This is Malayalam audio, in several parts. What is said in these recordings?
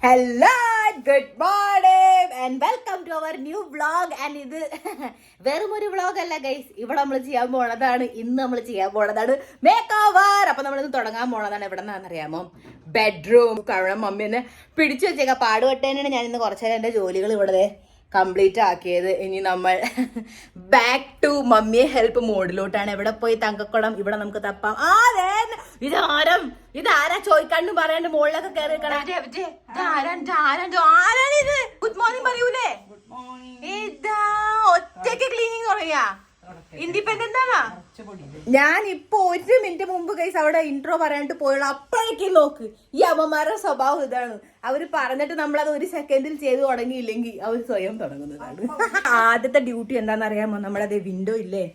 Hello good morning and welcome to our new vlog. And ഇത് വെറും ഒരു വ്ളോഗ് അല്ല ഗൈസ്, ഇവിടെ നമ്മൾ ചെയ്യാൻ പോണതാണ്. ഇന്ന് നമ്മൾ ചെയ്യാൻ പോണതാണ് മേക്ക് ഓവർ. അപ്പൊ നമ്മളിന്ന് തുടങ്ങാൻ പോണതാണ്. എവിടെ നിന്നാണെന്നറിയാമോ? ബെഡ്റൂം. കാരണം മമ്മി എന്നെ പിടിച്ചു വെച്ചേക്കാം. പാടുപെട്ടേനാണ് ഞാൻ ഇന്ന് കുറച്ചു നേരം എൻ്റെ ജോലികൾ ഇവിടെ കംപ്ലീറ്റ് ആക്കിയത്. ഇനി നമ്മൾ ബാക്ക് ടു മമ്മിയെ ഹെൽപ്പ് മോഡിലോട്ടാണ്. എവിടെ പോയി തങ്കക്കുളം, ഇവിടെ നമുക്ക് തപ്പാം. ഇതാരാ ചോദിക്കാണ്ടും പറയാണ്ട് മുകളിലൊക്കെ കയറി ഗുഡ് മോർണിംഗ് പറയൂലേ? ഇതാ ഒറ്റയ്ക്ക് ക്ലീനിങ് തുടങ്ങിയാ. ഇൻഡിപെൻഡന്റ് ആണോ? ഞാൻ ഇപ്പൊ 1 മിനിറ്റ് മുമ്പ് ഗൈസ് അവിടെ ഇൻട്രോ പറയാനായിട്ട് പോയുള്ളൂ. അപ്പോഴേക്കും നോക്ക്, ഈ അമ്മമാരുടെ സ്വഭാവം ഇതാണ്. അവര് പറഞ്ഞിട്ട് നമ്മളത് 1 സെക്കൻഡിൽ ചെയ്ത് തുടങ്ങിയില്ലെങ്കിൽ അവർ സ്വയം തുടങ്ങുന്നതാണ്. ആദ്യത്തെ ഡ്യൂട്ടി എന്താണെന്ന് അറിയാമോ? നമ്മളത് വിൻഡോ ഇല്ലേ,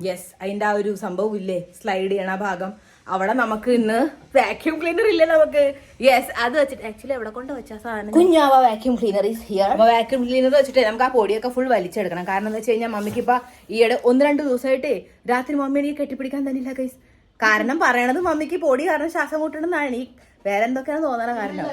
യെസ്, അതിന്റെ ആ ഒരു സംഭവം ഇല്ലേ, സ്ലൈഡ് ചെയ്യണ ഭാഗം, അവിടെ നമുക്ക് ഇന്ന് വാക്യൂം ക്ലീനർ ഇല്ലേ നമുക്ക്. യെസ്, അത് വെച്ചിട്ട് ആക്ച്വലി എവിടെ കൊണ്ട് വെച്ച സാധനം കുഞ്ഞാവ വാക്യൂം ക്ലീനർ ഈസ് ഹിയർ. അപ്പൊ വാക്യൂം ക്ലീനർ വെച്ചിട്ട് നമുക്ക് ആ പൊടിയൊക്കെ ഫുൾ വലിച്ചെടുക്കണം. കാരണം എന്താ വെച്ച് കഴിഞ്ഞാൽ മമ്മിക്ക് ഇപ്പൊ ഈയിടെ 1-2 ദിവസമായിട്ട് രാത്രി മമ്മി എനിക്ക് കെട്ടിപ്പിടിക്കാൻ തന്നില്ല ഗൈസ്. കാരണം പറയണത് മമ്മിക്ക് പൊടി കാരണം ശ്വാസം മുട്ടണമെന്നാണ്. ഈ വേറെ എന്തൊക്കെയാണ് തോന്നണ കാരണം.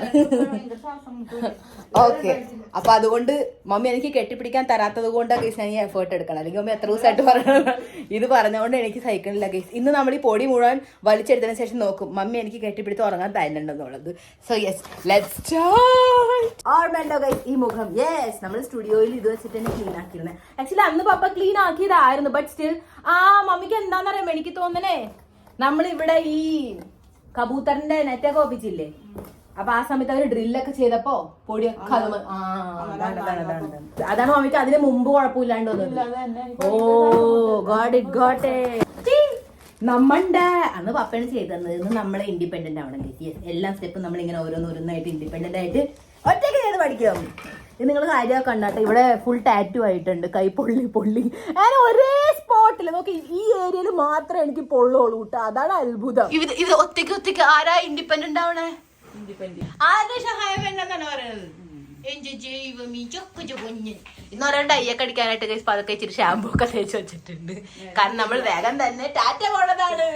ഓക്കെ, അപ്പൊ അതുകൊണ്ട് മമ്മി എനിക്ക് കെട്ടിപ്പിടിക്കാൻ തരാത്തത് കൊണ്ട് ഗൈസ് ഞാൻ ഈ എഫേർട്ട് എടുക്കണം. അല്ലെങ്കിൽ മമ്മി എത്ര ദിവസമായിട്ട് പറയണം. ഇത് പറഞ്ഞുകൊണ്ട് എനിക്ക് സഹിക്കണില്ല ഗൈസ്. ഇന്ന് നമ്മൾ ഈ പൊടി മുഴുവൻ വലിച്ചെടുത്തതിന് ശേഷം നോക്കും മമ്മി എനിക്ക് കെട്ടിപ്പിടിച്ച് ഉറങ്ങാൻ തരുന്നുണ്ടെന്നുള്ളത്. So yes, let's start. ഓർമ്മയുണ്ടോ ഗൈസ് ഈ മുഖം? യെസ്, നമ്മൾ സ്റ്റുഡിയോയിൽ ഇത് വെച്ചിട്ട് തന്നെ ക്ലീൻ ആക്കിയിരുന്നത്. ആക്ച്വലി അന്ന് പപ്പ ക്ലീൻ ആക്കിയതായിരുന്നു. ബട്ട് സ്റ്റിൽ മമ്മിക്ക് എന്താണെന്നറിയാമോ എനിക്ക് തോന്നണേ, നമ്മളിവിടെ ഈ കബൂത്തറിന്റെ നെറ്റൊക്കെ ഒപ്പിച്ചില്ലേ, അപ്പൊ ആ സമയത്ത് അവര് ഡ്രില്ലൊക്കെ ചെയ്തപ്പോ പൊടിയൊക്കെ അതാണ് മമ്മിക്ക് അതിന് മുമ്പ് കുഴപ്പമില്ലാണ്ട് വന്നത്. ഓ ഗോട്ട് ഇറ്റ്, ഗോട്ട് ഇറ്റ്. നമ്മളുടെ അന്ന് പപ്പയാണ് ചെയ്തത്. ഇന്ന് നമ്മളെ ഇൻഡിപെൻഡന്റ് ആവണം. എല്ലാ സ്റ്റെപ്പും നമ്മളിങ്ങനെ ഓരോന്നോരോന്നായിട്ട് ഇൻഡിപെൻഡന്റ് ആയിട്ട് ഒറ്റയ്ക്ക് ചെയ്ത് പഠിക്കണം. ഇത് നിങ്ങൾ കാര്യമൊക്കെ കണ്ടാട്ടെ, ഇവിടെ ഫുൾ ടാറ്റു ആയിട്ടുണ്ട്. കൈ പൊള്ളി അങ്ങനെ ഒരേ സ്പോട്ടില് നോക്കി, ഈ ഏരിയയിൽ മാത്രമേ എനിക്ക് പൊള്ളുള്ളൂ കേട്ടോ. അതാണ് അത്ഭുതം. ഇത് ഒറ്റയ്ക്ക് ആരാ ഇൻഡിപെൻഡന്റ് ആവണേ? ആരുടെ സഹായം വേണ്ടെന്നാണ് പറയുന്നത്. ഇന്ന് ഒരാൾ ഡയ്യൊക്കെ അടിക്കാനായിട്ട് പതൊക്കെ ഇച്ചിരി ഷാമ്പൂ ഒക്കെ തേച്ച് വെച്ചിട്ടുണ്ട്. കാരണം നമ്മൾ വേഗം തന്നെ ടാറ്റ പോണതാണ്.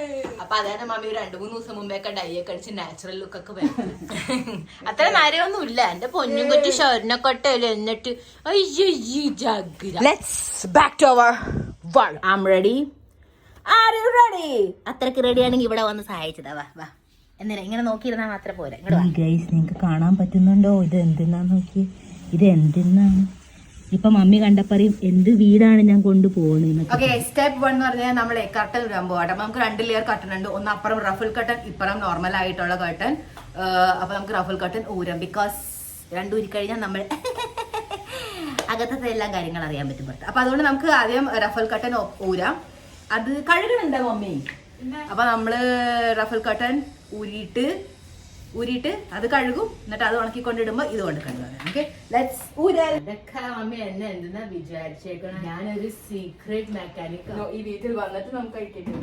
അപ്പൊ അതാണ് മമ്മി 2-3 ദിവസം മുമ്പേക്കെ ഡയ്യൊക്കെ അടിച്ച് നാച്ചുറൽ ലുക്ക് ഒക്കെ വേണം. അത്ര നേരമൊന്നും ഇല്ല. എന്റെ പൊന്നും കൊച്ചു ഷർണക്കൊട്ടല്ലേ. എന്നിട്ട് അത്രക്ക് റെഡി ആണെങ്കിൽ ഇവിടെ വന്ന് സഹായിച്ചതാ. വാ എന്തിനാ ഇങ്ങനെ നോക്കിയിരുന്നാ മാത്രം പോരാ. ഗൈസ്, നിങ്ങൾക്ക് കാണാൻ പറ്റുന്നുണ്ടോ? ഇത് എന്തിനാന്ന് നോക്കി, ഇത് എന്തിനാണ്? ഇപ്പൊ മമ്മി കണ്ടപ്പറയും എന്ത് വീടാണ് ഞാൻ കൊണ്ടുപോകുന്നത്. ഓക്കെ, സ്റ്റെപ്പ് 1 എന്ന് പറഞ്ഞാൽ നമ്മളെ കർട്ടൻ ഇടാൻ പോകട്ടെ. അപ്പൊ നമുക്ക് 2 ലെയർ കർട്ടൻ ഉണ്ട്. ഒന്ന് അപ്പുറം റഫിൾ കർട്ടൻ, ഇപ്പുറം നോർമൽ ആയിട്ടുള്ള കർട്ടൻ. അപ്പൊ നമുക്ക് റഫിൾ കർട്ടൻ ഊരാം. ബിക്കോസ് 2 ഊരിക്കഴിഞ്ഞാൽ നമ്മൾ അകത്തത്തെ എല്ലാ കാര്യങ്ങൾ അറിയാൻ പറ്റും പുറത്ത്. അപ്പൊ അതുകൊണ്ട് നമുക്ക് ആദ്യം റഫിൾ കർട്ടൻ ഊരാം. അത് കഴുകണുണ്ടോ മമ്മി? അപ്പൊ നമ്മള് റഫിൾ കർട്ടൻ ഊരിയിട്ട് അത് കഴുകും. എന്നിട്ട് അത് ഉണക്കിക്കൊണ്ടിടുമ്പോ ഇത് കൊണ്ട് കഴുകാം. ഓക്കെ, ലെറ്റ്സ് ഊരാ. മമ്മി എന്നെ എന്തെന്നാ വിചാരിച്ചേക്കണം, ഞാനൊരു സീക്രട്ട് മെക്കാനിക്. ഈ വീട്ടിൽ വന്നിട്ട് നമുക്ക് കഴിക്കേണ്ടി.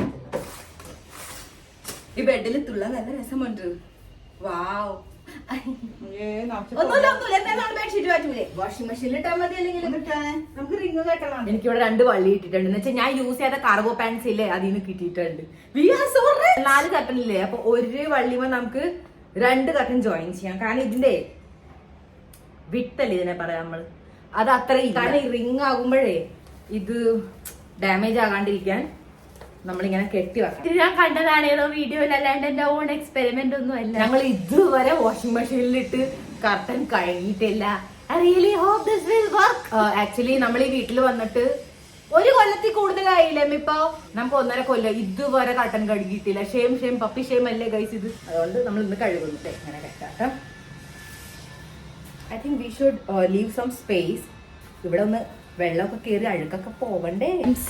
ഈ ബെഡിൽ തുള്ള നല്ല രസമുണ്ട്. വാവ്, വാഷിംഗ് മെഷീനിൽ ഇട്ടാൽ മതി. അല്ലെങ്കിൽ നമുക്ക് റിങ് കെട്ടണം. എനിക്കിവിടെ 2 വള്ളി ഇട്ടിട്ടുണ്ട്. എന്ന് വെച്ചാൽ ഞാൻ യൂസ് ചെയ്ത കാർഗോ പാൻസ് ഇല്ലേ, അതിൽ നിന്ന് കിട്ടിയിട്ടുണ്ട്. 4 കട്ടൻ ഇല്ലേ, അപ്പൊ 1 വള്ളിമ നമുക്ക് 2 കട്ടൻ ജോയിൻ ചെയ്യാം. കാരണം ഇതിന്റെ വിട്ടല്ലേ ഇതിനെ പറയാം നമ്മൾ, അത് അത്ര. കാരണം ഈ റിങ് ആകുമ്പോഴേ ഇത് ഡാമേജ് ആകാണ്ടിരിക്കാൻ നമ്മളിങ്ങനെ കെട്ടി വെക്കാം. ഞാൻ കണ്ടതാണേതോ വീഡിയോയിൽ, അല്ലാണ്ട് എന്റെ ഓൺ എക്സ്പെരിമെന്റ് ഒന്നും അല്ല. ഞങ്ങൾ ഇതുവരെ വാഷിംഗ് മെഷീനിലിട്ട് കർട്ടൻ കഴുകിയിട്ടില്ല. I really hope this will work. Actually നമ്മൾ ഈ വീട്ടിൽ വന്നിട്ട് 1 കൊല്ലത്തിൽ കൂടുതലായില്ലേ ഇപ്പൊ. നമുക്ക് 1.5 കൊല്ലം ഇതുവരെ കർട്ടൻ കഴുകിയിട്ടില്ല. ഷെയിം പപ്പി ഷെയിം അല്ലേ ഗൈസ് ഇത്. അതുകൊണ്ട് നമ്മൾ ഇന്ന് കഴുകുന്നു. ഇങ്ങനെ കെട്ടാം. I think we should leave some space. ഇവിടെ ഒന്ന് വെള്ളമൊക്കെ കയറി അഴുക്കൊക്കെ പോവണ്ടേ.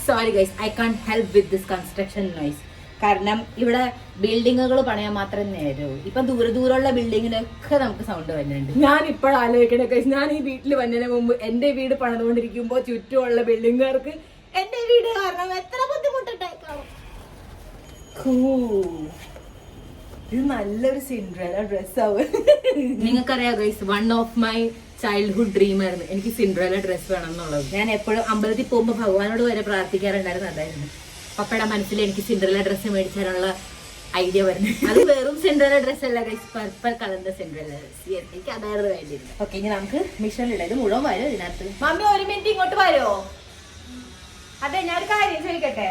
Sorry guys, I can't help with this construction noise. കാരണം ഇവിടെ ബിൽഡിങ്ങുകൾ പണിയാൻ മാത്രമേ നേരവും. ഇപ്പൊ ദൂരമുള്ള ബിൽഡിങ്ങിനൊക്കെ നമുക്ക് സൗണ്ട് വരുന്നുണ്ട്. ഞാൻ ഇപ്പോഴും ആലോചിക്കണേ ഗൈസ്, ഞാൻ ഈ വീട്ടിൽ വന്നതിന് മുമ്പ് എന്റെ വീട് പണിതുകൊണ്ടിരിക്കുമ്പോ ചുറ്റുമുള്ള ബിൽഡിങ്ങുകാർക്ക് എന്റെ വീട് കാരണം എത്ര ബുദ്ധിമുട്ടുണ്ടായിക്കാണും. ഇത് നല്ലൊരു സിൻഡ്രല്ല ഡ്രസ് ആവും. നിങ്ങൾക്കറിയാം guys, 1 of my childhood dream ആയിരുന്നു എനിക്ക് സിൻഡ്രല്ല ഡ്രസ് വേണം എന്നുള്ളത്. ഞാൻ എപ്പോഴും അമ്പലത്തിൽ പോകുമ്പോൾ ഭഗവാനോട് വരെ പ്രാർത്ഥിക്കാറുണ്ടായിരുന്നു. അതായിരുന്നു പപ്പയുടെ മനസ്സിൽ എനിക്ക് സിൻഡ്രല്ല ഡ്രസ്സ് മേടിച്ചാലുള്ള ഐഡിയ വരുന്നത്. അത് വെറും സെൻട്രൽ ഡ്രസ് അല്ല ഗൈസ്, പർപ്പിൾ കളറിന്റെ സെൻട്രൽ ഡ്രസ്. എനിക്ക് അതായിരുന്നു വേണ്ടിയത്. ഓക്കെ, ഇനി നമുക്ക് മിഷനിലിടാം. ഇത് മുഴുവൻ വരും ഇതിനകത്ത്. മമ്മി 1 മിനിറ്റ് ഇങ്ങോട്ട് വരുമോ? അതെ, ഞാൻ ഒരു കാര്യം ചോദിക്കട്ടെ,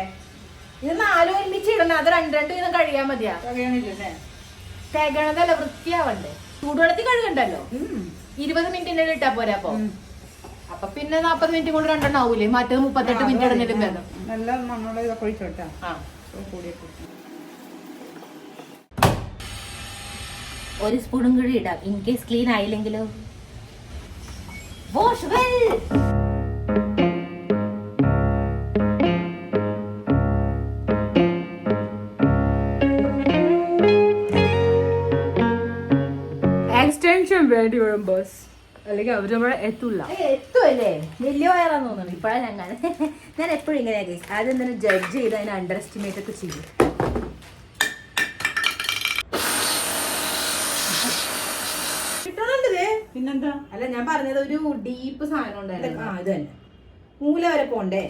ഇത് 4 ഒരുമിച്ച് ഇടണം, അത് 2 വീതം കഴിയാൻ മതിയാ? തികണതല്ല, വൃത്തിയാവണ്ടേ? ചൂടുവെള്ളത്തിൽ കഴുകണ്ടല്ലോ. 20 മിനിറ്റിന്റെ ഇട്ടാ പോരാ. അപ്പൊ പിന്നെ 40 മിനിറ്റ് കൊണ്ട് 2 ആവൂലേ? മറ്റേത് 38 മിനിറ്റ് ഇടുന്നതിലും ഭേദം. നല്ല മണ്ണോടെ ഇതൊക്കെ ഒഴിച്ചോട്ടാ. ഒരു സ്പൂണും കൂടി ഇടാം, ഇൻ കേസ് ക്ലീൻ ആയില്ലെങ്കിലോ. Wash well. എക്സ്റ്റൻഷൻ വേണ്ടി വരും ബസ്, അല്ലെങ്കിൽ അവര് നമ്മളെ എത്തൂല. എത്തുമല്ലേ? വലിയ വയറാന്ന് തോന്നുന്നു. ഇപ്പഴാണ് ഞാൻ എപ്പോഴും ഇങ്ങനെയാ കേസ്. ആദ്യം തന്നെ ജഡ്ജ് ചെയ്ത് അതിനെ അണ്ടർ എസ്റ്റിമേറ്റ് ഒക്കെ ചെയ്യും. പിന്നെന്താ? അല്ല, ഞാൻ പറഞ്ഞത് ഒരു ഡീപ്പ് സാധനം ഉണ്ടായിരുന്നു. ഇത് തന്നെ മൂല വരെ പോണ്ടേ?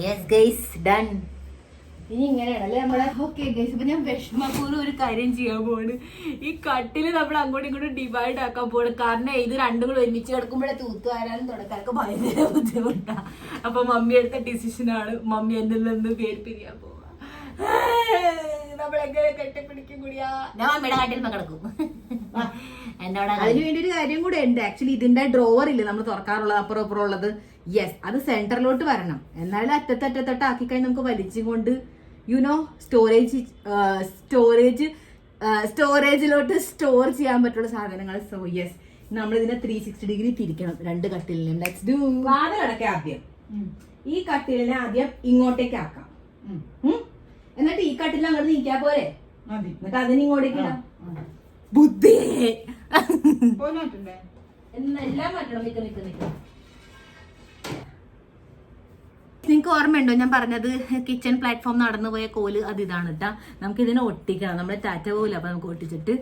Yes guys, done. ഇനി ഇങ്ങനെയാണല്ലേ നമ്മളെ. ഓക്കെ ഗൈസ്, അപ്പൊ ഞാൻ വിഷമപൂർവ്വം ഒരു കാര്യം ചെയ്യാൻ പോവാണ്. ഈ കട്ടില് നമ്മൾ അങ്ങോട്ടും ഇങ്ങോട്ടും ഡിവൈഡ് ആക്കാൻ പോവാണ്. കാരണം ഇത് രണ്ടും കൂടെ ഒരുമിച്ച് കിടക്കുമ്പോഴേ തൂത്തുവാരാനും തുടക്കാനൊക്കെ ഭയങ്കര ബുദ്ധിമുട്ടാ. അപ്പൊ മമ്മി എടുത്ത ഡിസിഷനാണ്. മമ്മി എന്നിൽ നിന്ന് പേടിപ്പിക്കാൻ പോവാ. നമ്മളെങ്ങനെ കെട്ടിപ്പിടിക്കും കൂടിയാ? ഞാൻ മമ്മിയുടെ കാട്ടിൽ കിടക്കും. എന്നോട് അതിന് വേണ്ടി ഒരു കാര്യം കൂടെ ഉണ്ട്. ആക്ച്വലി ഇതിന്റെ ഡ്രോവർ ഇല്ലേ നമ്മൾ തുറക്കാറുള്ളത്, അപ്പുറം അപ്പുറം ഉള്ളത്, യെസ്, അത് സെന്ററിലോട്ട് വരണം. എന്നാലും അറ്റത്തറ്റത്തട്ട് ആക്കി കഴിഞ്ഞ് നമുക്ക് വലിച്ചും കൊണ്ട് സ്റ്റോറേജിലോട്ട് സ്റ്റോർ ചെയ്യാൻ പറ്റുള്ള സാധനങ്ങൾ. സോ യെസ്, നമ്മൾ ഇതിനെ 360 ഡിഗ്രി തിരിക്കണം 2 കട്ടിലിനും. Let's do. വാട് കണക്കെ ആദ്യം ഈ കട്ടിലിനെ ആദ്യം ഇങ്ങോട്ടേക്ക് ആക്കാം. എന്നിട്ട് ഈ കട്ടിലിൽ അങ്ങോട്ട് നീക്കാൻ പോരെ? എന്നിട്ട് അതിന് ഇങ്ങോട്ടേക്ക് ഇടാം. ബുദ്ധി എന്നെല്ലാം മാറ്റണം. നിങ്ങൾക്ക് ഓർമ്മയുണ്ടോ ഞാൻ പറഞ്ഞത് കിച്ചൺ പ്ലാറ്റ്ഫോം നടന്നു പോയ കോല്? അത് ഇതാണ് കേട്ടാ. നമുക്ക് ഇതിനെ ഒട്ടിക്കണം. നമ്മുടെ ടാറ്റ പോലും. അപ്പൊ നമുക്ക് ഒട്ടിച്ചിട്ട്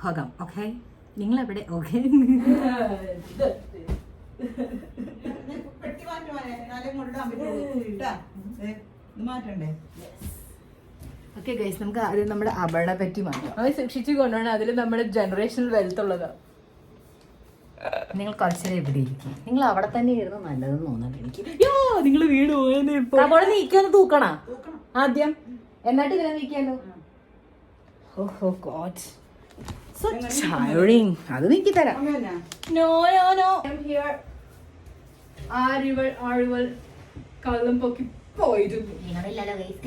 പോകാം. ഓക്കെ, നിങ്ങൾ എവിടെ? ഓക്കെ, ഓക്കെ ഗൈസ്, നമുക്ക് ആദ്യം നമ്മുടെ അപകട പറ്റി മാറ്റാം. അത് സൂക്ഷിച്ചു കൊണ്ടാണ്. അതിൽ നമ്മുടെ ജനറേഷണൽ വെൽത്ത് ഉള്ളതാ. നിങ്ങൾ കുറച്ചേരം എവിടെ ഇരിക്കും? നിങ്ങൾ അവിടെ തന്നെ ഇരുന്ന് നല്ലതെന്ന് തോന്നുന്നു എനിക്ക്. നിങ്ങൾ വീട് പോയത് നീക്കൊന്ന് തൂക്കണ ആദ്യം, എന്നിട്ട് ഇതിനെ നീക്കിയാലോ? ഓഹോ ഗോഡ്, സോ ടയറിംഗ്. അത് നീക്കി തരാം. നോ നോ നോ, ആരിവൾ കള്ളം പൊക്കി പോയിരുന്നു. നിങ്ങളില്ലല്ലോ guys.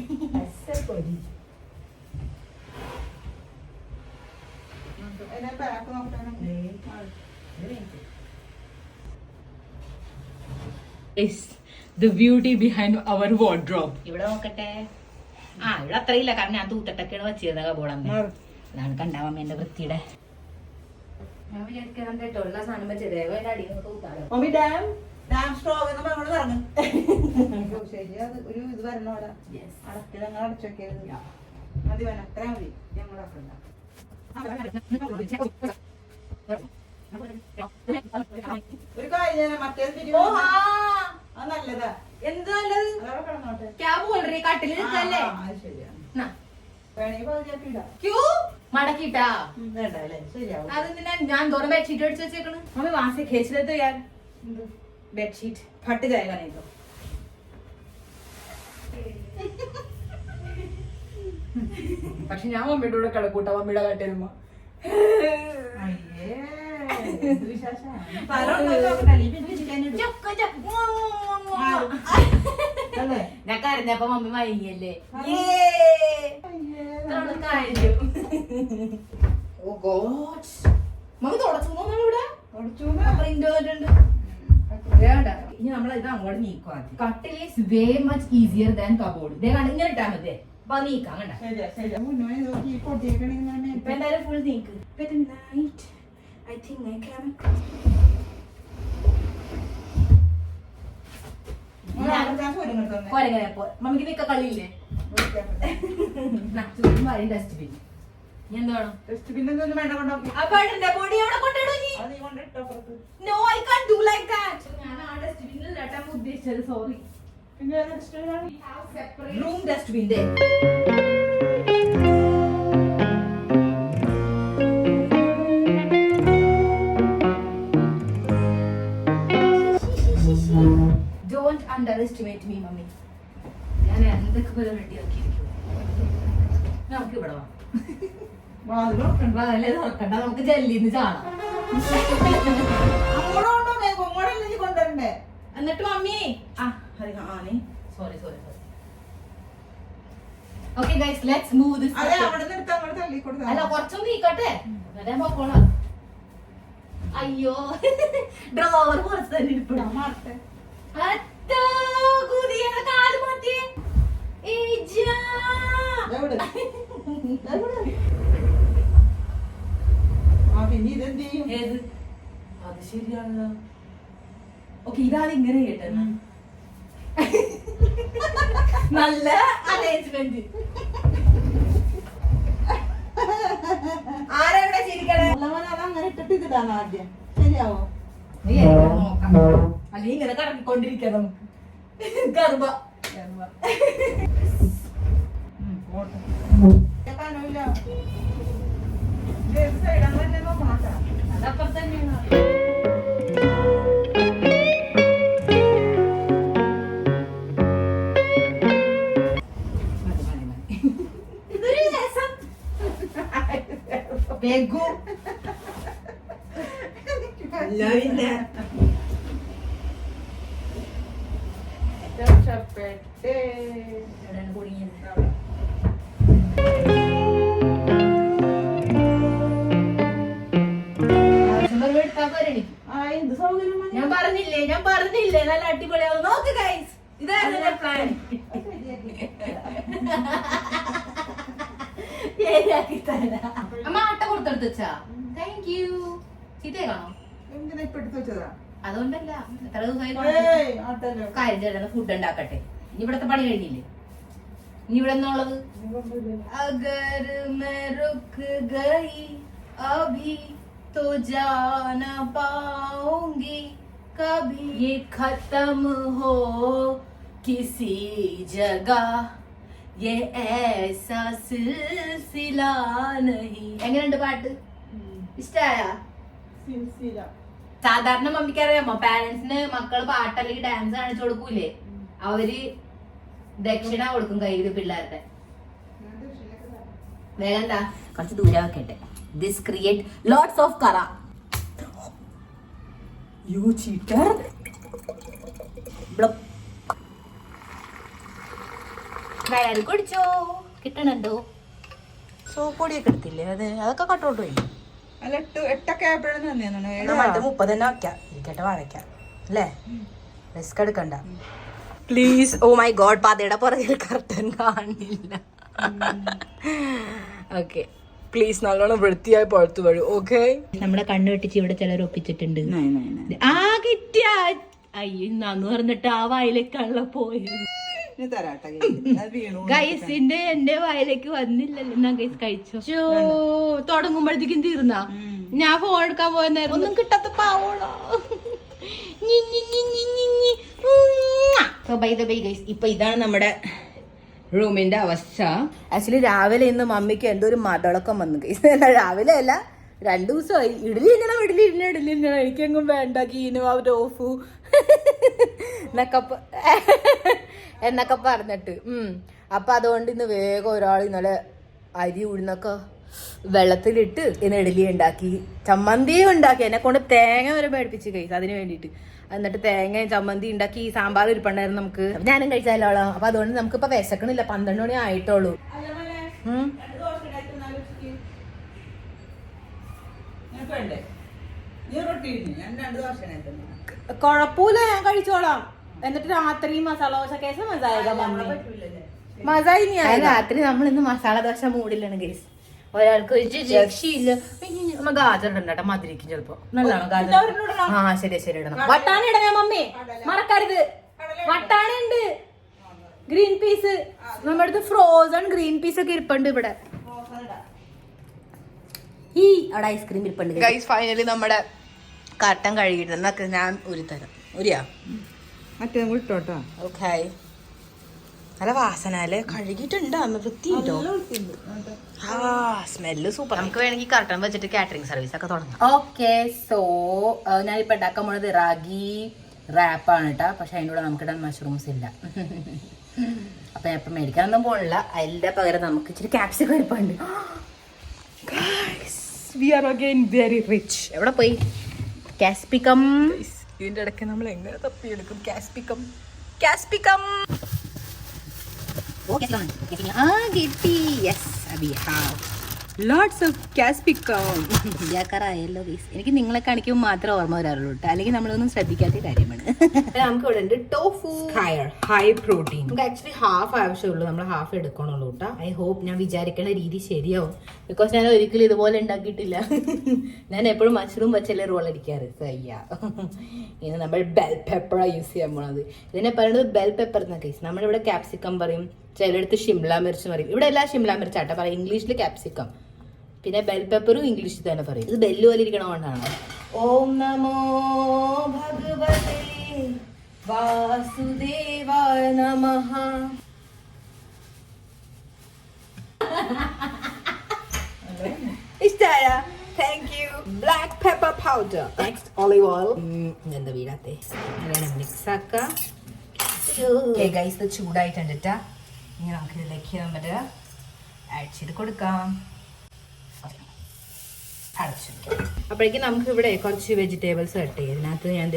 Is the beauty behind our wardrobe. ഇവിടെ നോക്കട്ടെ. ഇവിടെ അത്രയില്ല, കാരണം ഞാൻ തൂത്തട്ടൊക്കെയാണ് വെച്ചിരുന്നത് കബോർഡ്. അതാണ് കണ്ടാവാൻ എന്റെ വൃത്തിയുടെ. ഞാൻ വിചാരിക്കണം കേട്ടോള്ള സാധനം വെച്ചത് അടിയിൽ നിന്ന് തൂത്താലോ. ശരി, അത് ഒരു ഇത് വരണോടാ. അടക്കിൽ ഞങ്ങൾ അടച്ചൊക്കെയത് മതി, വേണം അത്ര മതി. ഞങ്ങളാക്കണ്ട. ഒരു കാര്യം, മറ്റേത് നല്ലതാ. എന്ത് നല്ലത്? മടക്കിട്ടാ ശരിയാവും. അതെന്തിനാ ഞാൻ തോന്നുന്ന ബെഡ്ഷീറ്റ് അടിച്ചു വെച്ചേക്കണ്? മമ്മി വാസി ഖേച്ചിലെത്ത് ഞാൻ ബെഡ്ഷീറ്റ് ഫട്ട് जाएगा नहीं तो. പക്ഷെ ഞാൻ മമ്മിയുടെ കൂടെ കിടക്കൂട്ട. മമ്മിയുടെ കാട്ടിലുമ്പോ ഞാൻ കരഞ്ഞപ്പോ മമ്മി മയങ്ങിയല്ലേ. മമ്മി തുടച്ചു ഇവിടെ ഇനി നമ്മൾ ഇത് അങ്ങോട്ട് നീക്കുക. കട്ടിൽ is way much easier than cupboard. ഇങ്ങനെ ഇട്ടാ മതി. അപ്പൊ നീക്കാം കണ്ട. ഇപ്പൊ എന്തായാലും ഫുൾ നീക്ക്. I think I can. മമ്മിക്ക് നിക്ക കളിയില്ലേ? ഡസ്റ്റ്ബിൻ എന്താണ്? ഉദ്ദേശിച്ചത്. സോറി, റൂം ഡസ്റ്റ്ബിന്റെ don't underestimate me mummy. ഞാൻ എന്തൊക്കെ പോലെ റെഡിയാക്കിയിരിക്കും. നമുക്ക് ഇവിടെ തുറക്കണ്ട, നമുക്ക് ജല്ലിന്ന് ചാടാം. കൊണ്ടുവരണ്ടേ? എന്നിട്ട് mummy sorry okay guys let's move this. അല്ല കുറച്ചൊന്നും നീക്കട്ടെ, ഞാൻ പോക്കോളാം. അയ്യോ ഡ്രോവർ കുറച്ച് തന്നെ ഇരിപ്പുണ്ട്. കാല് മാറ്റിയേ. ഏത് അത് ശരിയാണല്ലോ. ഓക്കെ ഇതാണ് ഇങ്ങനെ കേട്ടെന്ന്. നല്ല അറേഞ്ച്മെന്റ്. ആരെവിടെ ചിരിക്കണേ? അങ്ങനെ ഇട്ടിട്ട് ഇതാണ് ആദ്യം. ശരിയാവോ? നീ എങ്ങനെ നോക്കാം, അല്ലെങ്കിൽ ഇങ്ങനെ കടക്കിക്കൊണ്ടിരിക്കാം നമുക്ക്. ഗർഭ അതപ്പുറത്ത് തന്നെയാണ്. ഇതൊരു രസം. ബേഗു ഞാൻ പറഞ്ഞില്ലേ നല്ല അടിപൊളിയാവും. നോക്ക് ഗൈസ്, ഇതായിരുന്നു എന്റെ പ്ലാൻ. ശരിയാക്കി തരാം. അമ്മ ആട്ട കൊടുത്തെടുത്ത് വെച്ചാ താങ്ക് യു. ചീത്തയെ കാണോ? അതുകൊണ്ടല്ല, എത്ര ദിവസമായി കാര്യം ചേട്ടൻ ഫുഡ് ഉണ്ടാക്കട്ടെ. ഇനി ഇവിടത്തെ പണി കഴിഞ്ഞില്ലേ? ഇനി ഇവിടെ എന്നുള്ളത് അഗർ മേ റുക്ക് ഗയി അഭി तो जा न पाऊंगी कभी ये खत्म हो किसी जगह ये ऐसा सिलसिला नहीं. എങ്ങനെയുണ്ട് പാട്ട്? ഇഷ്ടായ? സാധാരണ മമ്മിക്ക് അറിയാമോ, പാരന്റ്സിന് മക്കള് പാട്ട് അല്ലെങ്കിൽ ഡാൻസ് കാണിച്ചു കൊടുക്കൂലേ, അവര് ദക്ഷിണ കൊടുക്കും കയ്യില് പിള്ളേരുടെ. വേഗം എന്താ കുറച്ച് ദൂരെ വെക്കട്ടെ. This create lots of kara. You cheater. Blup. വയൽ കുടിച്ചോ? കിട്ടണുണ്ടോ? സോപ്പൊടിയൊക്കെ എടുത്തില്ലേ? അതൊക്കെ കട്ടോട്ട് പോയി. അല്ല 8 ആയപ്പോഴാണ് 30 തന്നെ വയ്ക്കാം. ഇരിക്കട്ടെ, വാഴയ്ക്കാം അല്ലേ? റിസ്ക് എടുക്കണ്ട പ്ലീസ്. ഓ മൈ ഗോഡ്, പാതയുടെ പുറകിൽ കർട്ടൻ കാണില്ല. ഓക്കെ പ്ലീസ്, നല്ലോണം വൃത്തിയായി പുറത്തു വരൂ. ഓക്കെ, നമ്മളെ കണ്ണ് വെട്ടിച്ച് ഇവിടെ ചിലർ ഒപ്പിച്ചിട്ടുണ്ട്. ആ കിട്ടിയ അയ്യോ നന്ന് പറഞ്ഞിട്ട് ആ വായിലേക്കാണല്ലോ പോയത്. ഗൈസിന്റെ എന്റെ വായിലേക്ക് വന്നില്ലല്ലോ. എന്നാ ഗൈസ് കഴിച്ചോ? തുടങ്ങുമ്പോഴത്തേക്കും തീർന്നാ. ഞാൻ ഫോൺ എടുക്കാൻ പോയെന്നായിരുന്നു. ഒന്നും കിട്ടാത്ത പാവോളോ. ഇപ്പൊ ഇതാണ് നമ്മുടെ റൂമിന്റെ അവസ്ഥ. ആക്ച്വലി രാവിലെ ഇന്ന് മമ്മിക്ക് എന്തോ ഒരു മതളക്കം വന്നു ഗൈസ്. രാവിലെ അല്ല, 2 ദിവസമായി. ഇഡലി ഇങ്ങനെ എനിക്കെങ്ങും വേണ്ട കീനു ടോഫു എന്നൊക്കെ പറഞ്ഞിട്ട്. അപ്പൊ അതുകൊണ്ട് ഇന്ന് വേഗം ഒരാൾ ഇന്നലെ അരി ഉഴുന്നൊക്കെ വെള്ളത്തിലിട്ട് ഇന്ന് ഇഡലി ഉണ്ടാക്കി, ചമ്മന്തിയും ഉണ്ടാക്കി. എന്നെ കൊണ്ട് തേങ്ങ വരെ പേടിപ്പിച്ച് കഴിച്ചു അതിന് വേണ്ടിയിട്ട്. എന്നിട്ട് തേങ്ങയും ചമ്മന്തി ഉണ്ടാക്കി, സാമ്പാർ ഇരിപ്പുണ്ടായിരുന്നു നമുക്ക്. ഞാനും കഴിച്ചാലോ. അപ്പൊ അതുകൊണ്ട് നമുക്കിപ്പോ വിശക്കണില്ല, 12 മണി ആയിട്ടുള്ളൂ. കൊഴപ്പൂല, ഞാൻ കഴിച്ചോളാം. എന്നിട്ട് രാത്രി മസാല ദോശ കേസ് മസാല രാത്രി നമ്മൾ ഇന്ന് മസാല ദോശ മൂടില്ലാണ് കേസ്. ഒരാൾക്ക് രക്ഷയില്ല. ഗാജർ ഇടണ്ടോ? മധുരിക്കും ചിലപ്പോ. നല്ലതാണോ ഗാജർ? ആ ശരി ഇടണം. വട്ടാണി ഇടണേ മമ്മി, മറക്കരുത്. വട്ടാണി ഉണ്ട്, ഗ്രീൻ പീസ്. നമ്മുടെ അടുത്ത് ഫ്രോസൺ ഗ്രീൻ പീസ് ഒക്കെ ഇരിപ്പുണ്ട് ഇവിടെ. ഈ അവിടെ ഐസ്ക്രീം ഇരിപ്പുണ്ട്. ഗൈസ് ഫൈനലി നമ്മുടെ കട്ടൻ കഴുകിയിട്ട് ഞാൻ ഉരുത്തരാം. ഉരിയാ മറ്റേ ഇട്ടോട്ടോ. ഓക്കെ നല്ല വാസന അല്ലേ? കഴുകിയിട്ടുണ്ട് അമ്മ, വൃത്തിയുണ്ടോ? ആ സ്മെല്ല് സൂപ്പർ. നമുക്ക് വേണമെങ്കിൽ കർട്ടൻ വെച്ചിട്ട് കാറ്ററിംഗ് സർവീസ് ഒക്കെ തുടങ്ങാം. ഓക്കെ, സോ ഞാനിപ്പോൾ ഉണ്ടാക്കാൻ പോണത് റാഗി റാപ്പാണ് കേട്ടോ. പക്ഷെ അതിൻ്റെ കൂടെ നമുക്കിടാൻ മഷ്റൂംസ് ഇല്ല. അപ്പൊ ഞാൻ ഇപ്പം മേടിക്കാനൊന്നും പോണില്ല. അതിൻ്റെ പകരം നമുക്ക് ഇച്ചിരി ക്യാപ്സിക്കം ഇരിപ്പുണ്ട്. We are again very rich. എവിടെ പോയി ക്യാപ്സിക്കം? ഇതിൻ്റെ ഇടയ്ക്ക് നമ്മൾ എങ്ങനെ തപ്പിയെടുക്കും ക്യാപ്സിക്കം? ക്യാപ്സിക്കം കിട്ടി. യെസ്, അബി ഹാവ് ലോട്ട്സ് ഓഫ് ക്യാപ്സിക്കം. ശരിയാക്കാറായല്ലോ ഗൈസ്. എനിക്ക് നിങ്ങളെ കാണിക്കുമ്പോൾ മാത്രമേ ഓർമ്മ വരാറുള്ളൂ കേട്ടോ, അല്ലെങ്കിൽ നമ്മളൊന്നും ശ്രദ്ധിക്കാത്ത കാര്യമാണ്. നമുക്ക് ഇവിടെ ഉണ്ട് ടോഫു ഹൈ പ്രോട്ടീൻ. നമുക്ക് ആക്ച്വലി ഹാഫ് ആവശ്യമുള്ളൂ, നമ്മൾ ഹാഫ് എടുക്കണുള്ളൂ കേട്ടോ. ഐ ഹോപ്പ് ഞാൻ വിചാരിക്കുന്ന രീതി ശരിയാവും. ബിക്കോസ് ഞാൻ ഒരിക്കലും ഇതുപോലെ ഉണ്ടാക്കിയിട്ടില്ല. ഞാൻ എപ്പോഴും മഷ്റൂം വെച്ചല്ലേ റോൾ അടിക്കാറ്. സയ്യ, ഇനി നമ്മൾ ബെൽ പെപ്പർ യൂസ് ചെയ്യാൻ പോണത്. ഇതിനെ പറയുന്നത് ബെൽ പെപ്പർ എന്ന കേസ്. നമ്മളിവിടെ ക്യാപ്സിക്കം പറയും, ചിലയിടത്ത് ഷിംല മിർച്ച് പറയും. ഇവിടെ എല്ലാം ഷിംല മിർച്ചാട്ടോ പറയും, ഇംഗ്ലീഷിൽ ക്യാപ്സിക്കം. പിന്നെ ബെൽ പെപ്പറും ഇംഗ്ലീഷിൽ തന്നെ പറയും. ഇത് ബെല്ല് പോലെ ഇരിക്കണോണ്ടാണ്. ഓം നമോ ഭഗവതേ വാസുദേവായ നമഃ. ഇഷ്ടായ? Thank you. Black pepper powder, next olive oil. എന്താ വീടാത്തെ മിക്സ് ആക്കാം. ഗൈസ്, ഇത് ചൂടായിട്ടുണ്ട് കേട്ടാ. ഇനി നമുക്ക് ഇതിലേക്ക് നമ്മുടെ ആഡ് ചെയ്ത് കൊടുക്കാം. അടച്ചു. അപ്പോഴേക്കും നമുക്ക് ഇവിടെ കുറച്ച് വെജിറ്റബിൾസ് കട്ട് ചെയ്യാം. ഇതിനകത്ത് ഞാൻ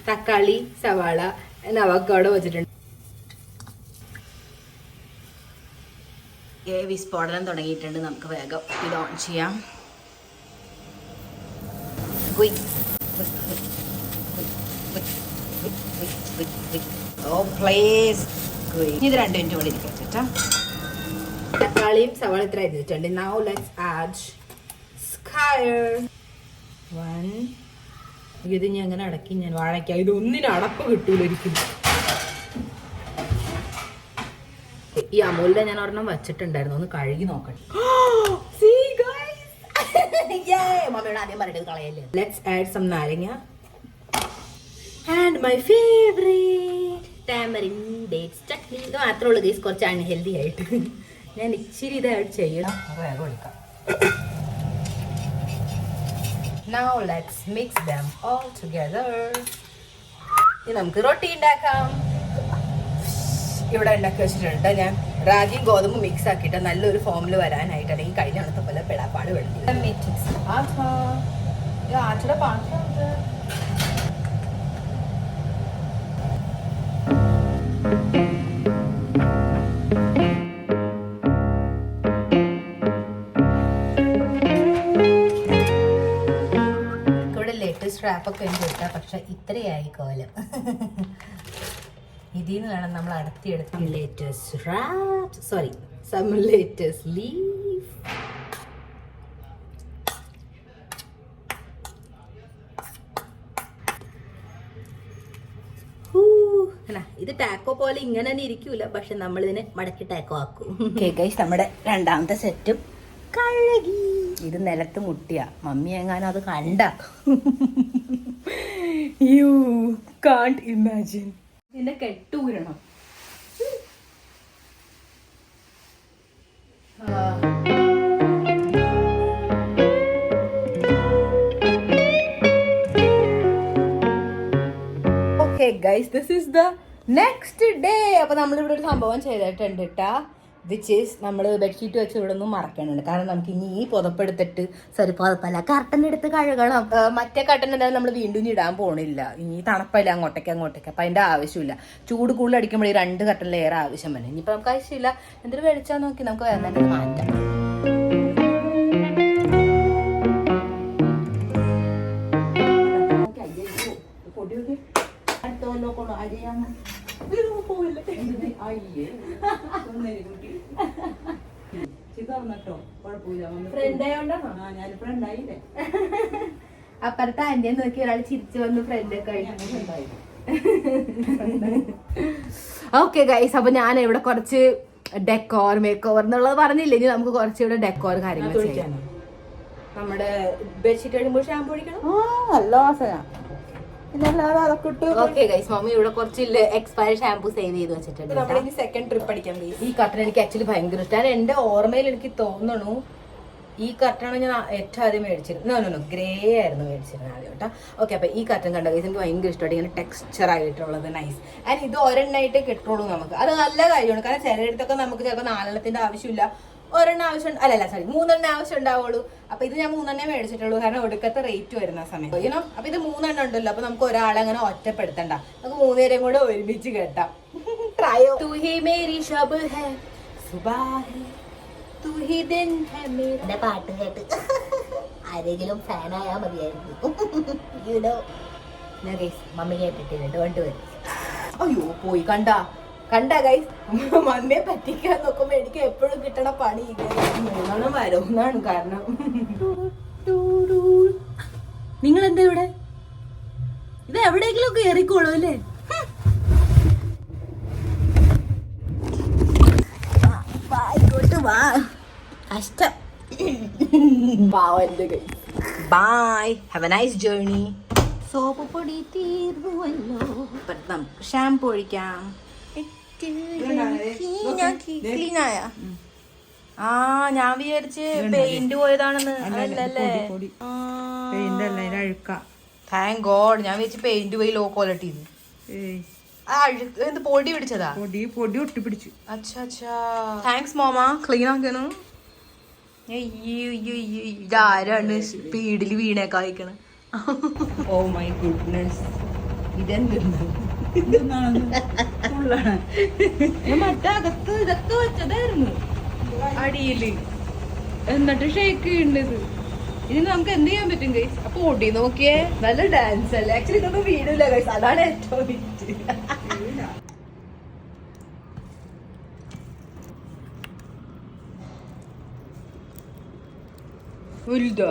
തക്കാളി, സവാള, അവക്കാഡോ വെച്ചിട്ടുണ്ട്. വിസ്ഫോടനം തുടങ്ങിയിട്ടുണ്ട്. നമുക്ക് വേഗം ഇത് ഓൺ ചെയ്യാം. ഇത് 2 മിനിറ്റ് കൂടി ഇരിക്കും കേട്ടോ. തക്കാളിയും സവാള ഇത്ര അരിഞ്ഞിട്ടുണ്ട്. Now let's add square 1. ഇത് ഞാൻ അങ്ങനെ അടക്കി ഞാൻ വാഴയ്ക്കാം. ഇത് ഒന്നിനും അടപ്പ് കിട്ടൂല ഒരിക്കലും. ഈ അമൂലിന്റെ ഞാൻ ഒരെണ്ണം വെച്ചിട്ടുണ്ടായിരുന്നു, ഒന്ന് കഴുകി നോക്കണം. മമ്മിയോട് ആദ്യം പറഞ്ഞത് കളയല്ലേ. Let's add some naranga and my favourite tamarind dates chutney. ഇത് മാത്രമേ ഉള്ളൂ ഗൈസ് കുറച്ച് അൺഹെൽത്തി ആയിട്ട്. ഞാൻ ഇച്ചിരി ഇത് ആഡ് ചെയ്യണം. വേഗം എടുക്കാം. Now let's mix them all together. ഇനി നമുക്ക് റൊട്ടി ഉണ്ടാക്കാം. ഇവിടെ ഉണ്ടാക്കി വെച്ചിട്ടുണ്ട് ഞാൻ റാഗി ഗോതമ്പ് മിക്സ് ആക്കിയിട്ട് നല്ലൊരു ഫോമിൽ വരാനായിട്ട്, അല്ലെങ്കിൽ കഴിഞ്ഞ അടുത്ത പോലെ പെടാപ്പാട് വെള്ളം. ആച്ചയുടെ പാത്രം സ്ട്രാപ്പൊക്കെ എനിക്ക് കിട്ടാം. പക്ഷെ ഇത്രയായി കോലം. ഇതിൽ നിന്ന് വേണം നമ്മൾ അടുത്തെടുത്ത് latest wrap, sorry some latest leaf. ഇത് ടാക്കോ പോലെ ഇങ്ങനെ തന്നെ ഇരിക്കൂല, പക്ഷെ നമ്മൾ ഇതിനെ മടക്കി ടാക്കോ ആക്കും. ഗൈസ്, നമ്മുടെ രണ്ടാമത്തെ സെറ്റും കഴുകി. ഇത് നിലത്ത് മുട്ടിയ മമ്മി എങ്ങാനും അത് കണ്ട. You can't imagine. ഇതിന്റെ കെട്ടൂരണം. Okay guys, this is the next day. അപ്പൊ നമ്മളിവിടെ ഒരു സംഭവം ചെയ്തിട്ടുണ്ട് കേട്ടാ, വിച്ച് ഈസ് നമ്മൾ ബെഡ്ഷീറ്റ് വെച്ച് ഇവിടെ ഒന്നും മറക്കാനുണ്ട്. കാരണം നമുക്ക് ഇനി ഈ പുതപ്പെടുത്തിട്ട് പുതപ്പല്ല കർട്ടൻ എടുത്ത് കഴുകണം. മറ്റേ കർട്ടൻ എന്തായാലും നമ്മൾ വീണ്ടും ഇടാൻ പോണില്ല. ഇനി തണുപ്പല്ല അങ്ങോട്ടേക്ക്. അപ്പം അതിൻ്റെ ആവശ്യമില്ല. ചൂട് കൂടുതൽ അടിക്കുമ്പോൾ 2 കർട്ടൻ ലെയർ ആവശ്യം വരും. ഇനിയിപ്പോൾ നമുക്ക് ആവശ്യമില്ല. എന്തൊരു വെളിച്ചാൽ നോക്കി നമുക്ക് വേറെ തന്നെ മാറ്റാം. അപ്പുറത്തെ ആന്റിയെ നോക്കി ഒരാൾ ചിരിച്ചു വന്ന് ഫ്രണ്ടൊക്കെ ആയിട്ട്. ഓക്കെ ഗൈസ്, അപ്പൊ ഞാൻ ഇവിടെ കുറച്ച് ഡെക്കോർ മേക്ക് ഓവർ എന്നുള്ളത് പറഞ്ഞില്ലേ. ഇനി നമുക്ക് കുറച്ച് ഇവിടെ ഡെക്കോർ കാര്യങ്ങൾ ചെയ്യാം. നമ്മുടെ ബെഡ്ഷീറ്റ് കഴിയുമ്പോൾ ഷാമ്പു ഒഴിക്കണം. നല്ല വാസന. ഓക്കെ ഗൈസ്, മമ്മി ഇവിടെ കുറച്ച് എക്സ്പയർ ഷാമ്പു സേവ് ചെയ്ത് വെച്ചിട്ടുണ്ട്. സെക്കൻഡ് ട്രിപ്പ് അടിക്കാൻ പോയി. ഈ കർട്ടൻ എനിക്ക് ആക്ച്വലി ഭയങ്കര ഇഷ്ടമാണ്. എന്റെ ഓർമ്മയിൽ എനിക്ക് തോന്നുന്നു ഈ കർട്ടനാണ് ഞാൻ ഏറ്റവും ആദ്യം മേടിച്ചിരുന്നത്. ഗ്രേ ആയിരുന്നു മേടിച്ചിരുന്നത് ആദ്യം കേട്ടോ. ഓക്കെ, അപ്പൊ ഈ കർട്ടൻ കണ്ട ഗൈസ് എനിക്ക് ഭയങ്കര ഇഷ്ടമാണ്. ഇങ്ങനെ ടെക്സ്ചർ ആയിട്ടുള്ളത് നൈസ്. ആൻഡ് ഇത് ഒരെണ്ണമായിട്ടേ കിട്ടുള്ളൂ നമുക്ക്. അത് നല്ല കാര്യമാണ്. കാരണം ചിലയിടത്തൊക്കെ നമുക്ക് ചിലപ്പോൾ 4 ആവശ്യമില്ല, ഒരെണ്ണം ആവശ്യം, അല്ലല്ല സോറി 3 ആവശ്യം ഉണ്ടാവുള്ളൂ. അപ്പൊ ഇത് ഞാൻ 3 മേടിച്ചിട്ടുള്ളൂ, കാരണം ഒടുക്കത്തെ റേറ്റ് വരുന്ന സമയത്ത് യൂനോ. അപ്പൊ ഇത് 3 ഉണ്ടല്ലോ, അപ്പൊ നമുക്ക് ഒരാളെ അങ്ങനെ ഒറ്റപ്പെടുത്തണ്ട, നമുക്ക് 3 പേരെയും കൂടെ ഒരുമിച്ച് കേട്ടാം. Trio Tu he Mary ശബ് high Suba high Tu he Din high മേരാ. പാട്ട് കേട്ട് ആരെങ്കിലും ഫാനായാ മതിയായിരുന്നു. യുനോ ഞാൻ ഗൈസ് മമ്മി കേട്ടിട്ടില്ല. ഡോണ്ട് വരി. അയ്യോ പോയി കണ്ട ഗൈസ്, മമ്മിയെ പറ്റിക്കാൻ നോക്കുമ്പോ എനിക്ക് എപ്പോഴും കിട്ടണ പണി 3 വരുമെന്നാണ്. കാരണം നിങ്ങൾ എന്താ ഇവിടെ? ഇത് എവിടെയെങ്കിലും ഒക്കെ ഏറിക്കോളൂ അല്ലേ? കഷ്ടം. Bye, have a nice journey. Soap പൊടി തീർന്നുവല്ലോ. നമുക്ക് ഷാമ്പു ഒഴിക്കാം. ഞാൻ വിചാരിച്ച് പെയിന്റ് പോയതാണെന്ന്. അല്ലല്ലേ, താങ്ക് ഗോഡ്. ഞാൻ വിചാരിച്ച് പെയിന്റ് പോയി ലോ ക്വാളിറ്റി. എന്ത് പൊടി പിടിച്ചതാ? പൊടി ഒട്ടി പിടിച്ചു. അച്ഛാ താങ്ക്സ് മോമ, ക്ലീൻ ആക്കിയാണ്. ഇതാരാണ് സ്പീഡിൽ വീണേക്കാ കഴിക്കണ? ഓ മൈ ഗുഡ്നസ്, ഇതെന്താണ് മറ്റകത്ത് ഇതൊക്കെ വെച്ചതായിരുന്നു അടിയില്, എന്നിട്ട് ഷേക്ക് ചെയ്യണ്ടത്. ഇനി നമുക്ക് എന്ത് ചെയ്യാൻ പറ്റും ഗൈസ്? അപ്പൊ ഓടി നോക്കിയേ, നല്ല ഡാൻസ് അല്ലേ? ആക്ച്വലി ഇതൊന്നും വീടില്ല ഗൈസ്, അതാണ് ഏറ്റവും വിറ്റ്. വലുതോ?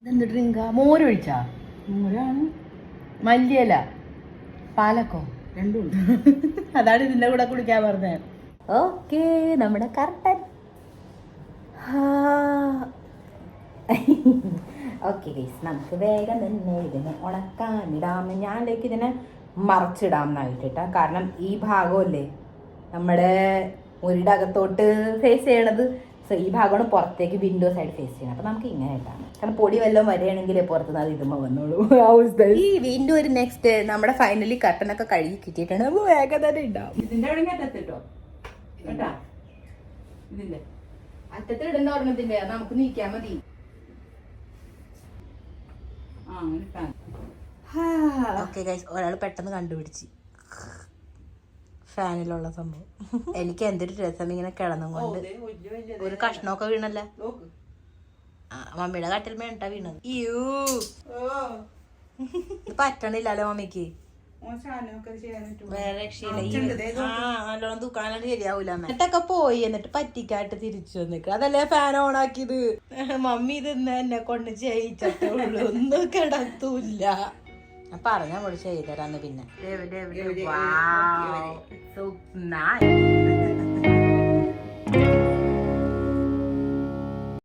ഇതെന്ത് ഡ്രിങ്കാ? മോരൊഴിച്ചാ? മോരാണ്. മല്ലിയല, പാലക്കോ? രണ്ടും അതാണ് ഇതിന്റെ കൂടെ കുടിക്കാൻ പറഞ്ഞത്. ഓക്കെ, നമ്മുടെ കർട്ടൻ. ഓക്കെ ഗൈസ്, നമുക്ക് വേഗം തന്നെ ഇതിനെ ഉണക്കാനിടാം. ഞാനിലേക്ക് ഇതിനെ മറച്ചിടാം എന്നായിട്ടാ. കാരണം ഈ ഭാഗമല്ലേ നമ്മുടെ മുരിയുടെ അകത്തോട്ട് ഫേസ് ചെയ്യണത്. സോ ഈ ഭാഗമാണ് പുറത്തേക്ക് വിൻഡോ സൈഡ് ഫേസ് ചെയ്യണം. അപ്പം നമുക്ക് ഇങ്ങനെ ഇട്ടാണ്. കാരണം പൊടി വല്ലതും വരികയാണെങ്കിൽ പുറത്തുനിന്ന് അത് ഇതുമ്പോൾ വന്നോളൂ. ഈ വീണ്ടും ഒരു നെക്സ്റ്റ് നമ്മുടെ ഫൈനലി കട്ടനൊക്കെ കഴുകി കിട്ടിയിട്ടാണ്. അപ്പോൾ വേഗം തന്നെ ഉണ്ടാവും. ഇതിന്റെ അവിടെ അറ്റത്തിട്ടോ കേട്ടാ. ഇതിന്റെ അറ്റത്ത് ഇടുന്ന ഓർമ്മത്തിന്റെ നമുക്ക് നീക്കാൻ മതി. ഓക്കെ ഗൈസ്, ഒരാൾ പെട്ടെന്ന് കണ്ടുപിടിച്ച് ഫാനിലുള്ള സംഭവം. എനിക്ക് എന്തൊരു രസം ഇങ്ങനെ കിടന്നും കൊണ്ട്. ഒരു കഷ്ണമൊക്കെ വീണല്ലേ? മമ്മിയുടെ കട്ടിൽ മേണ്ടാ വീണത്. പറ്റണില്ലല്ലോ മമ്മിക്ക്. വേറെ രക്ഷയില്ല. നല്ലോണം തൂക്കാനായിട്ട് ശരിയാവൂല. എന്നിട്ടൊക്കെ പോയി, എന്നിട്ട് പറ്റിക്കായിട്ട് തിരിച്ചു വന്നിട്ട് അതല്ലേ ഫാൻ ഓൺ ആക്കിയത്. മമ്മി ഇത് എന്നെ കൊണ്ട് ചെയ്യിച്ചിട്ടുള്ളൂ, ഒന്നും കിടത്തൂല്ല. ഞാൻ പറഞ്ഞ കൂടെ ചെയ്തരാന്ന്. പിന്നെ